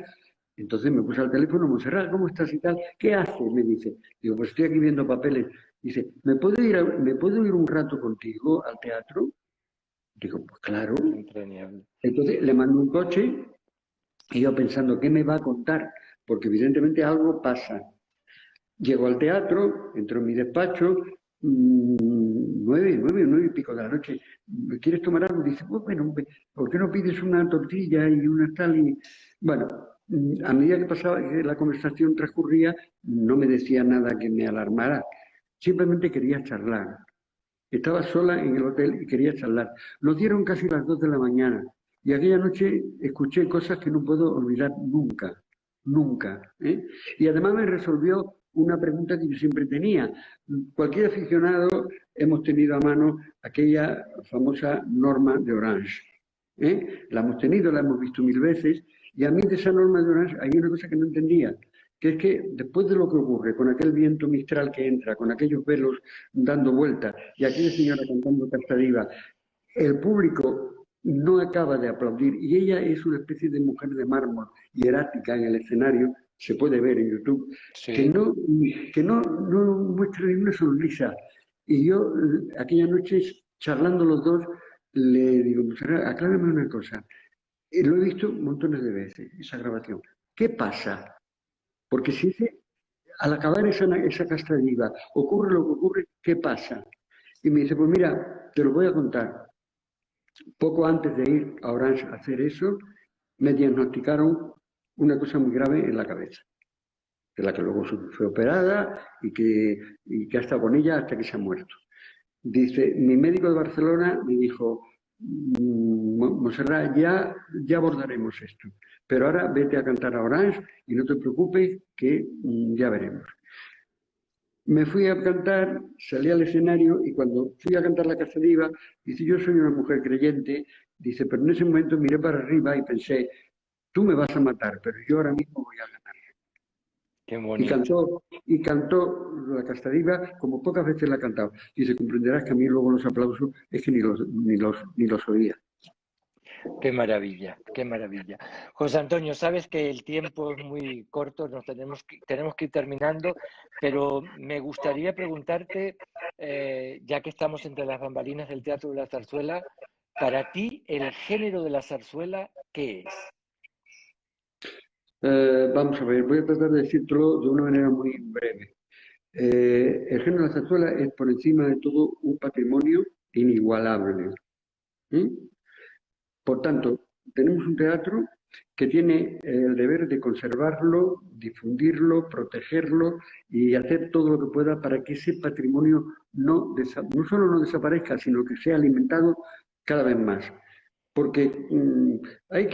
entonces me puse al teléfono, Montserrat, ¿cómo estás y tal? ¿Qué haces? Me dice. Digo, pues estoy aquí viendo papeles. Dice, ¿me puedo ir un rato contigo al teatro? Digo, pues claro. Entrañable. Entonces le mando un coche y yo pensando, ¿qué me va a contar? Porque evidentemente algo pasa. Llego al teatro, entro en mi despacho, 9 y pico de la noche. ¿Quieres tomar algo? Dice, pues bueno, ¿por qué no pides una tortilla y una tal? Y bueno, a medida que pasaba, que la conversación transcurría, no me decía nada que me alarmara. Simplemente quería charlar. Estaba sola en el hotel y quería charlar. Nos dieron casi las 2 de la mañana y aquella noche escuché cosas que no puedo olvidar nunca, nunca. ¿Eh? Y además me resolvió una pregunta que yo siempre tenía. Cualquier aficionado hemos tenido a mano aquella famosa norma de Orange. ¿Eh? La hemos tenido, la hemos visto mil veces, y a mí de esa norma de Orange hay una cosa que no entendía, que es que después de lo que ocurre con aquel viento mistral que entra, con aquellos velos dando vueltas y aquella señora cantando Tartariva, el público no acaba de aplaudir y ella es una especie de mujer de mármol, hierática en el escenario, se puede ver en YouTube, que Sí. no muestra ni una sonrisa. Y yo, aquella noche, charlando los dos, le digo, aclárame una cosa. Lo he visto montones de veces, esa grabación, ¿qué pasa? Porque si al acabar esa casta diva ocurre lo que ocurre, ¿qué pasa? Y me dice, pues mira, te lo voy a contar. Poco antes de ir a Orange a hacer eso, me diagnosticaron una cosa muy grave en la cabeza, de la que luego fue operada y que ha estado con ella hasta que se ha muerto. Dice, mi médico de Barcelona me dijo, Montserrat, ya abordaremos esto, pero ahora vete a cantar a Orange y no te preocupes que ya veremos. Me fui a cantar, salí al escenario y cuando fui a cantar la Casa Diva, dice, yo soy una mujer creyente, dice, pero en ese momento miré para arriba y pensé, tú me vas a matar, pero yo ahora mismo voy a ganar. Qué bonito. Y cantó la Casta Diva como pocas veces la ha cantado. Dice, comprenderás que a mí luego los aplausos es que ni los oía. Qué maravilla, qué maravilla. José Antonio, sabes que el tiempo es muy corto, tenemos que ir terminando, pero me gustaría preguntarte, ya que estamos entre las bambalinas del Teatro de la Zarzuela, para ti, el género de la zarzuela, ¿qué es? Vamos a ver, voy a tratar de decírtelo de una manera muy breve. El género de la zarzuela es por encima de todo un patrimonio inigualable. ¿Eh? Por tanto, tenemos un teatro que tiene el deber de conservarlo, difundirlo, protegerlo y hacer todo lo que pueda para que ese patrimonio no solo no desaparezca, sino que sea alimentado cada vez más. Porque ahí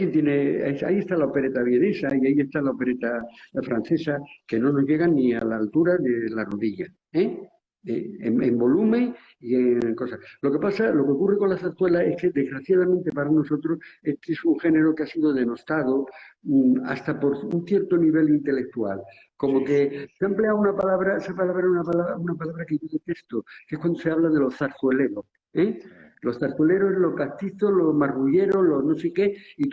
está la opereta vienesa y ahí está la opereta francesa, que no nos llegan ni a la altura de la rodilla, en volumen y en cosas. Lo que ocurre con la zarzuela es que desgraciadamente para nosotros este es un género que ha sido denostado hasta por un cierto nivel intelectual. Como que se ha empleado esa palabra es una palabra que yo detesto, que es cuando se habla de los zarzueleros. Los zarzueleros, los castizos, los marrulleros, los no sé qué, y a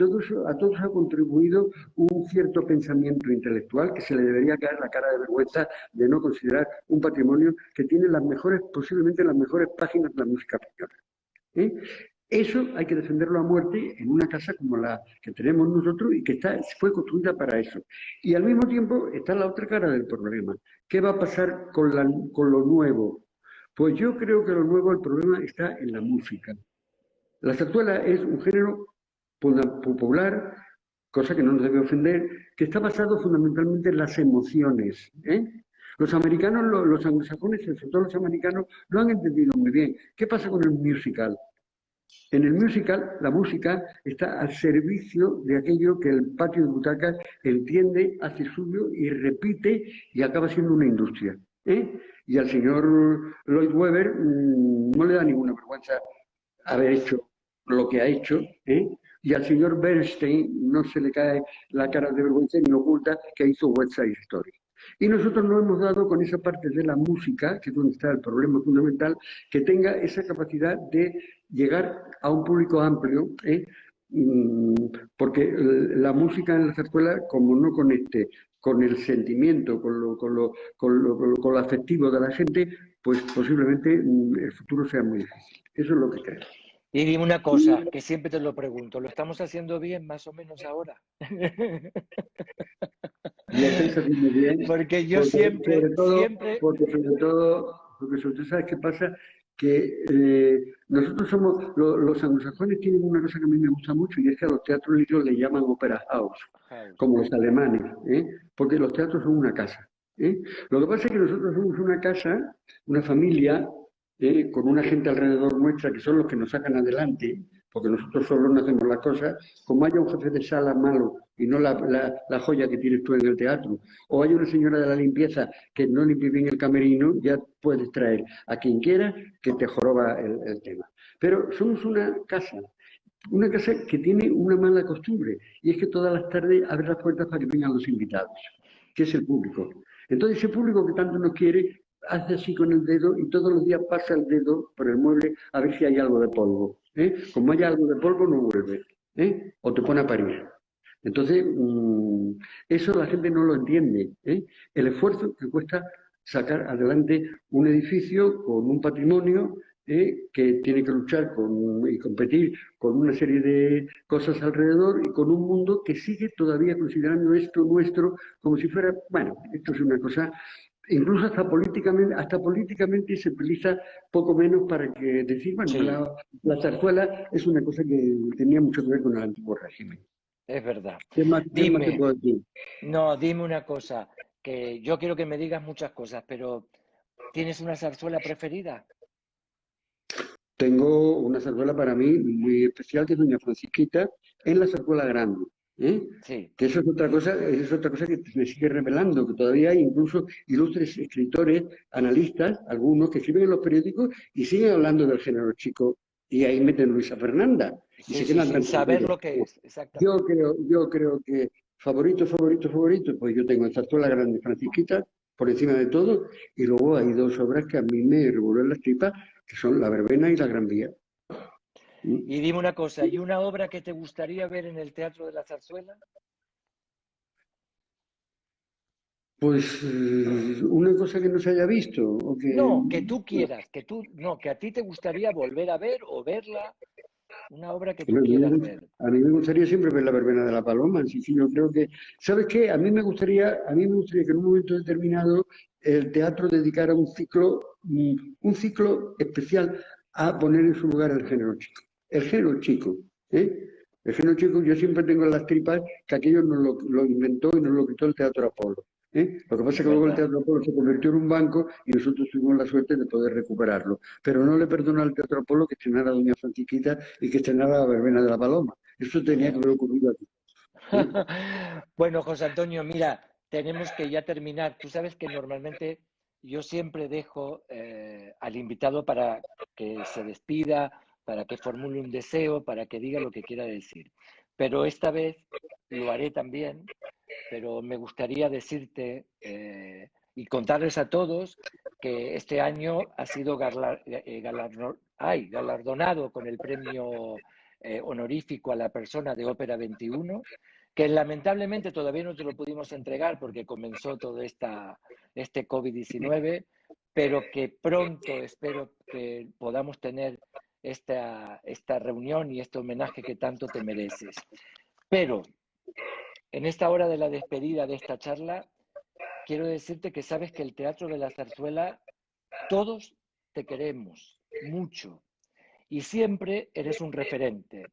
todos ha contribuido un cierto pensamiento intelectual que se le debería caer la cara de vergüenza de no considerar un patrimonio que tiene posiblemente las mejores páginas de la música española. Eso hay que defenderlo a muerte en una casa como la que tenemos nosotros y que fue construida para eso. Y al mismo tiempo está la otra cara del problema. ¿Qué va a pasar con lo nuevo? Pues yo creo que lo nuevo, el problema está en la música. La zarzuela es un género popular, cosa que no nos debe ofender, que está basado fundamentalmente en las emociones. Los americanos, los anglosajones, sobre todo los americanos, lo han entendido muy bien. ¿Qué pasa con el musical? En el musical, la música está al servicio de aquello que el patio de butacas entiende, hace suyo y repite y acaba siendo una industria. Y al señor Lloyd Webber no le da ninguna vergüenza haber hecho lo que ha hecho, y al señor Bernstein no se le cae la cara de vergüenza ni oculta que hizo West Side Story. Y nosotros nos hemos dado con esa parte de la música, que es donde está el problema fundamental, que tenga esa capacidad de llegar a un público amplio, porque la música en la zarzuela, como no conecte con el sentimiento, con lo afectivo de la gente, pues posiblemente el futuro sea muy difícil. Eso es lo que creo. Y dime una cosa, que siempre te lo pregunto, ¿lo estamos haciendo bien más o menos ahora? Lo estáis haciendo bien, porque yo siempre, porque sobre todo, ¿sabes qué pasa? Que nosotros somos, los anglosajones tienen una cosa que a mí me gusta mucho y es que a los teatros ellos le llaman opera house, como los alemanes, porque los teatros son una casa. Lo que pasa es que nosotros somos una casa, una familia, con una gente alrededor nuestra que son los que nos sacan adelante, porque nosotros solos no hacemos las cosas. Como haya un jefe de sala malo y no la joya que tienes tú en el teatro, o hay una señora de la limpieza que no limpia bien el camerino, ya puedes traer a quien quiera que te joroba el tema. Pero somos una casa que tiene una mala costumbre, y es que todas las tardes abre las puertas para que vengan los invitados, que es el público. Entonces ese público que tanto nos quiere hace así con el dedo y todos los días pasa el dedo por el mueble a ver si hay algo de polvo. Como haya algo de polvo no vuelve, o te pone a parir. Entonces, eso la gente no lo entiende. El esfuerzo que cuesta sacar adelante un edificio con un patrimonio que tiene que luchar y competir con una serie de cosas alrededor y con un mundo que sigue todavía considerando esto nuestro como si fuera, bueno, esto es una cosa, incluso hasta políticamente se utiliza poco menos para que decir, bueno, Sí, la zarzuela es una cosa que tenía mucho que ver con el antiguo régimen. es verdad. Qué más te Dime, puedo decir? no, dime una cosa, que yo quiero que me digas muchas cosas, pero ¿tienes una zarzuela preferida? Tengo una zarzuela para mí muy especial, que es Doña Francisquita, en la zarzuela grande, ¿eh? Sí, Que eso es otra cosa que me sigue revelando, que todavía hay incluso ilustres escritores, analistas, algunos que escriben en los periódicos y siguen hablando del género chico, y ahí meten Luisa Fernanda y sí, se sí, quedan sin tan saber tranquilos. lo que es, exactamente. Yo creo que favorito, pues yo tengo en zarzuela grande Francisquita por encima de todo, y luego hay dos obras que a mí me revuelven las tripas, que son La Verbena y La Gran Vía. ¿Mm? Y dime una cosa, ¿y una obra que te gustaría ver en el Teatro de la Zarzuela? Pues una cosa que no se haya visto, o que No, que tú quieras, no, que a ti te gustaría volver a ver o verla, una obra que tú bueno, quieras ver. a mí me gustaría siempre ver La Verbena de la Paloma. Sí, sí, yo creo que, ¿sabes qué? A mí me gustaría que en un momento determinado el teatro dedicara un ciclo especial a poner en su lugar el género chico. El género chico, ¿eh? El género chico, yo siempre tengo en las tripas que aquello no lo inventó y nos lo quitó el Teatro Apolo. ¿Eh? Lo que pasa Es es que luego el verdad. Teatro Apolo se convirtió en un banco y nosotros tuvimos la suerte de poder recuperarlo. Pero no le perdono al Teatro Apolo que estrenara a Doña Francisquita y que estrenara la Verbena de la Paloma. Eso tenía que haber ocurrido aquí. ¿Eh? Bueno, José Antonio, mira, tenemos que ya terminar. Tú sabes que normalmente yo siempre dejo al invitado para que se despida, para que formule un deseo, para que diga lo que quiera decir. Pero esta vez lo haré también, pero me gustaría decirte y contarles a todos que este año ha sido galardonado con el premio honorífico a la persona de Ópera 21, que lamentablemente todavía no te lo pudimos entregar porque comenzó todo este COVID-19, pero que pronto espero que podamos tener esta reunión y este homenaje que tanto te mereces. Pero en esta hora de la despedida de esta charla, quiero decirte que sabes que el Teatro de la Zarzuela, todos te queremos mucho y siempre eres un referente.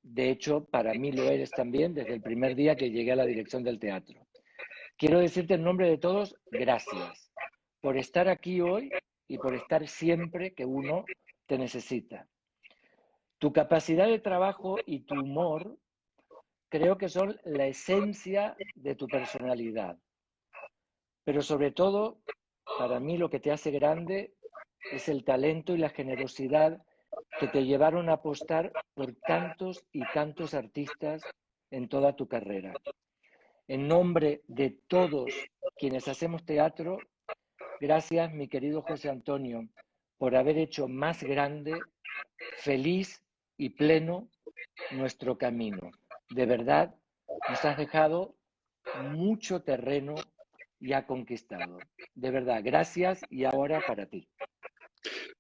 De hecho, para mí lo eres también desde el primer día que llegué a la dirección del teatro. Quiero decirte en nombre de todos, gracias por estar aquí hoy y por estar siempre que uno te necesita. Tu capacidad de trabajo y tu humor creo que son la esencia de tu personalidad. Pero sobre todo, para mí lo que te hace grande es el talento y la generosidad que te llevaron a apostar por tantos y tantos artistas en toda tu carrera. En nombre de todos quienes hacemos teatro, gracias, mi querido José Antonio, por haber hecho más grande, feliz y pleno nuestro camino. De verdad, nos has dejado mucho terreno ya conquistado. De verdad, gracias y ahora para ti.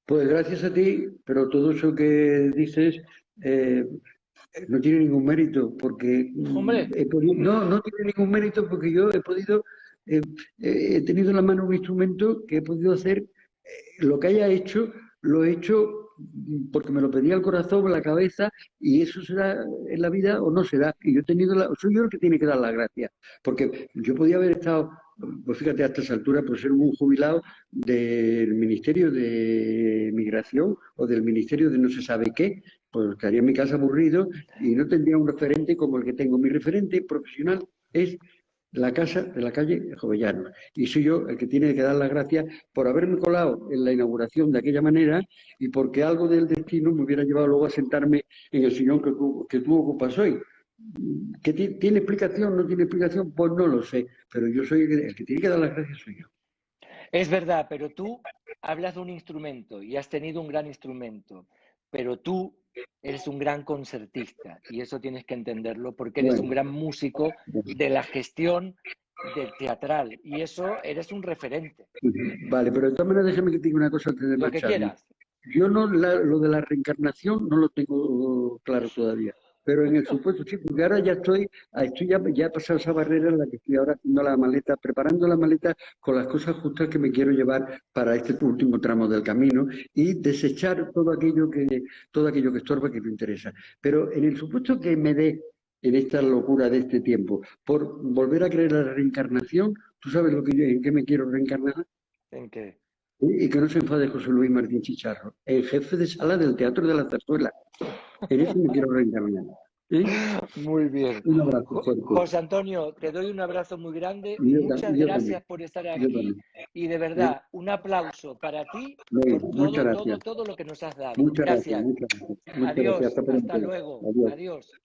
Pues gracias a ti, pero todo eso que dices eh, no tiene ningún mérito, porque Hombre, no tiene ningún mérito porque yo eh, he tenido en la mano un instrumento que he podido hacer lo que haya hecho, lo he hecho porque me lo pedía el corazón, la cabeza, y eso será en la vida o no será. Y yo he tenido soy yo el que tiene que dar las gracias, porque yo podía haber estado, pues fíjate, a estas alturas, por ser un jubilado del Ministerio de Migración o del Ministerio de no se sabe qué, pues estaría en mi casa aburrido y no tendría un referente como el que tengo. Mi referente profesional es la casa de la calle Jovellanos. Y soy yo el que tiene que dar las gracias por haberme colado en la inauguración de aquella manera y porque algo del destino me hubiera llevado luego a sentarme en el sillón que tú ocupas hoy. ¿Que tiene explicación? ¿No tiene explicación? Pues no lo sé, pero yo soy el que tiene que dar las gracias soy yo. es verdad, pero tú hablas de un instrumento y has tenido un gran instrumento, pero tú eres un gran concertista y eso tienes que entenderlo porque eres un Bueno, gran músico de la gestión del teatral y eso eres un referente. vale, pero de todas maneras déjame que te diga una cosa antes de Lo que marcharme. quieras. Yo no, lo de la reencarnación no lo tengo claro todavía, pero en el supuesto sí, porque ahora ya ya he pasado esa barrera en la que estoy ahora haciendo la maleta, preparando la maleta con las cosas justas que me quiero llevar para este último tramo del camino y desechar todo aquello que estorba, que me interesa. Pero en el supuesto que me dé en esta locura de este tiempo, por volver a creer en la reencarnación, ¿tú sabes en qué me quiero reencarnar? ¿En qué? Y que no se enfade José Luis Martín Chicharro, el jefe de sala del Teatro de la Zarzuela. En eso me quiero reencarnar. ¿Eh? Muy bien. Un abrazo fuerte. José Antonio, te doy un abrazo muy grande. Y Muchas yo también. gracias por estar Yo aquí también. y de verdad, un aplauso para ti Venga, por muchas todo, todo, gracias. todo lo que nos has dado. Muchas gracias, Gracias. muchas gracias. Muchas gracias. Adiós. Hasta Hasta pronto. luego. Adiós. Adiós.